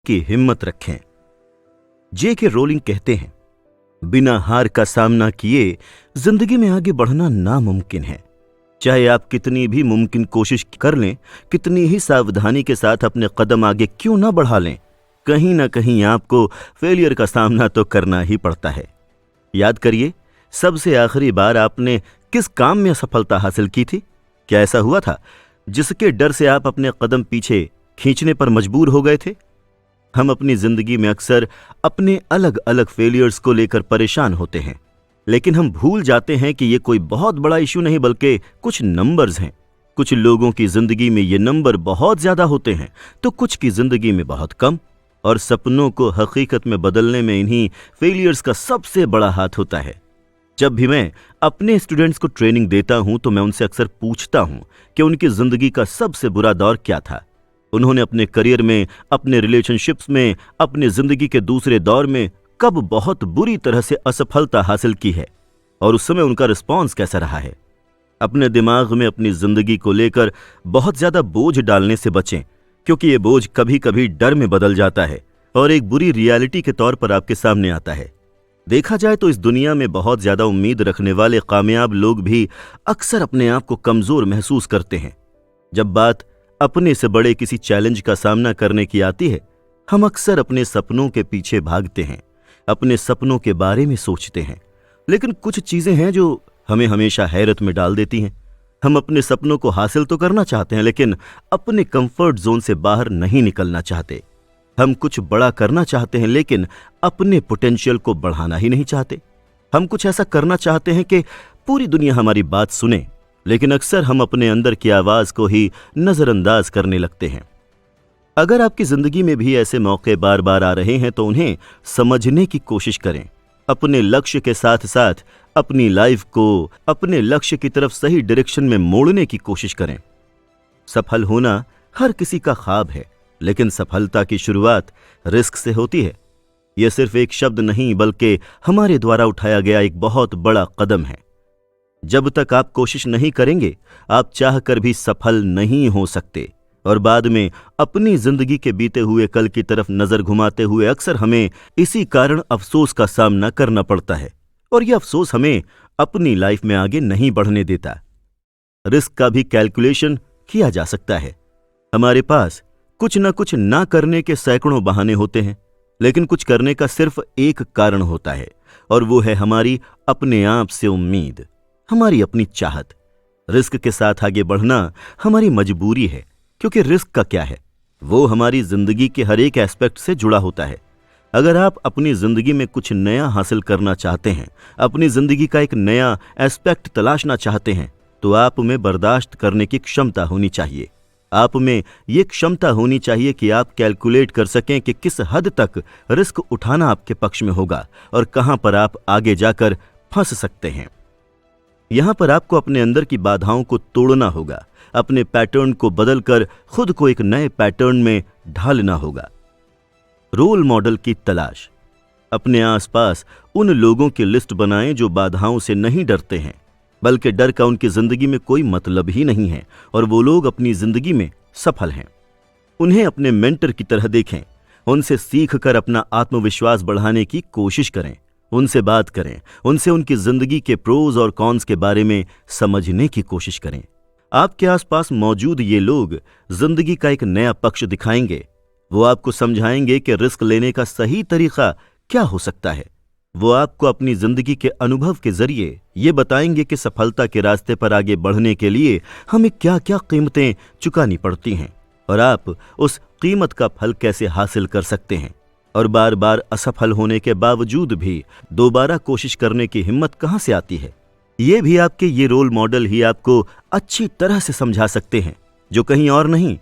की हिम्मत रखें। जे.के. रोलिंग कहते हैं, बिना हार का सामना किए जिंदगी में आगे बढ़ना नामुमकिन है। चाहे आप कितनी भी मुमकिन कोशिश कर लें, कितनी ही सावधानी के साथ अपने कदम आगे क्यों ना बढ़ा लें, कहीं ना कहीं आपको फेलियर का सामना तो करना ही पड़ता है। याद करिए, सबसे आखिरी बार आपने किस काम में सफलता हासिल की थी? क्या ऐसा हुआ था जिसके डर से आप अपने कदम पीछे खींचने पर मजबूर हो गए थे? हम अपनी जिंदगी में अक्सर अपने अलग अलग फेलियर्स को लेकर परेशान होते हैं, लेकिन हम भूल जाते हैं कि ये कोई बहुत बड़ा इशू नहीं बल्कि कुछ नंबर्स हैं। कुछ लोगों की जिंदगी में ये नंबर बहुत ज्यादा होते हैं तो कुछ की जिंदगी में बहुत कम, और सपनों को हकीकत में बदलने में इन्हीं फेलियर्स का सबसे बड़ा हाथ होता है। जब भी मैं अपने स्टूडेंट्स को ट्रेनिंग देता हूं तो मैं उनसे अक्सर पूछता हूं कि उनकी जिंदगी का सबसे बुरा दौर क्या था। उन्होंने अपने करियर में, अपने रिलेशनशिप्स में, अपने जिंदगी के दूसरे दौर में कब बहुत बुरी तरह से असफलता हासिल की है और उस समय उनका रिस्पॉन्स कैसा रहा है। अपने दिमाग में अपनी जिंदगी को लेकर बहुत ज्यादा बोझ डालने से बचें, क्योंकि ये बोझ कभी कभी डर में बदल जाता है और एक बुरी रियलिटी के तौर पर आपके सामने आता है। देखा जाए तो इस दुनिया में बहुत ज्यादा उम्मीद रखने वाले कामयाब लोग भी अक्सर अपने आप को कमजोर महसूस करते हैं। जब बात अपने से बड़े किसी चैलेंज का सामना करने की आती है, हम अक्सर अपने सपनों के पीछे भागते हैं, अपने सपनों के बारे में सोचते हैं, लेकिन कुछ चीजें हैं जो हमें हमेशा हैरत में डाल देती हैं। हम अपने सपनों को हासिल तो करना चाहते हैं, लेकिन अपने कंफर्ट जोन से बाहर नहीं निकलना चाहते। हम कुछ बड़ा करना चाहते हैं, लेकिन अपने पोटेंशियल को बढ़ाना ही नहीं चाहते। हम कुछ ऐसा करना चाहते हैं कि पूरी दुनिया हमारी बात सुने, लेकिन अक्सर हम अपने अंदर की आवाज को ही नजरअंदाज करने लगते हैं। अगर आपकी जिंदगी में भी ऐसे मौके बार बार आ रहे हैं तो उन्हें समझने की कोशिश करें। अपने लक्ष्य के साथ साथ अपनी लाइफ को अपने लक्ष्य की तरफ सही डायरेक्शन में मोड़ने की कोशिश करें। सफल होना हर किसी का ख्वाब है, लेकिन सफलता की शुरुआत रिस्क से होती है। यह सिर्फ एक शब्द नहीं बल्कि हमारे द्वारा उठाया गया एक बहुत बड़ा कदम है। जब तक आप कोशिश नहीं करेंगे, आप चाहकर भी सफल नहीं हो सकते, और बाद में अपनी जिंदगी के बीते हुए कल की तरफ नजर घुमाते हुए अक्सर हमें इसी कारण अफसोस का सामना करना पड़ता है, और यह अफसोस हमें अपनी लाइफ में आगे नहीं बढ़ने देता। रिस्क का भी कैलकुलेशन किया जा सकता है। हमारे पास कुछ न कुछ ना करने के सैकड़ों बहाने होते हैं, लेकिन कुछ करने का सिर्फ एक कारण होता है, और वो है हमारी अपने आप से उम्मीद, हमारी अपनी चाहत। रिस्क के साथ आगे बढ़ना हमारी मजबूरी है, क्योंकि रिस्क का क्या है, वो हमारी जिंदगी के हर एक एस्पेक्ट से जुड़ा होता है। अगर आप अपनी जिंदगी में कुछ नया हासिल करना चाहते हैं, अपनी जिंदगी का एक नया एस्पेक्ट तलाशना चाहते हैं, तो आप में बर्दाश्त करने की क्षमता होनी चाहिए। आप में ये क्षमता होनी चाहिए कि आप कैलकुलेट कर सकें कि किस हद तक रिस्क उठाना आपके पक्ष में होगा और कहां पर आप आगे जाकर फंस सकते हैं। यहां पर आपको अपने अंदर की बाधाओं को तोड़ना होगा, अपने पैटर्न को बदलकर खुद को एक नए पैटर्न में ढालना होगा। रोल मॉडल की तलाश। अपने आसपास उन लोगों की लिस्ट बनाएं जो बाधाओं से नहीं डरते हैं, बल्कि डर का उनकी जिंदगी में कोई मतलब ही नहीं है, और वो लोग अपनी जिंदगी में सफल हैं। उन्हें अपने मेंटर की तरह देखें, उनसे सीखकर अपना आत्मविश्वास बढ़ाने की कोशिश करें, उनसे बात करें, उनसे उनकी जिंदगी के प्रोज और कॉन्स के बारे में समझने की कोशिश करें। आपके आसपास मौजूद ये लोग जिंदगी का एक नया पक्ष दिखाएंगे। वो आपको समझाएंगे कि रिस्क लेने का सही तरीका क्या हो सकता है। वो आपको अपनी जिंदगी के अनुभव के जरिए ये बताएंगे कि सफलता के रास्ते पर आगे बढ़ने के लिए हमें क्या क्या कीमतें चुकानी पड़ती हैं, और आप उस कीमत का फल कैसे हासिल कर सकते हैं, और बार बार असफल होने के बावजूद भी दोबारा कोशिश करने की हिम्मत कहां से आती है। ये भी आपके ये रोल मॉडल ही आपको अच्छी तरह से समझा सकते हैं, जो कहीं और नहीं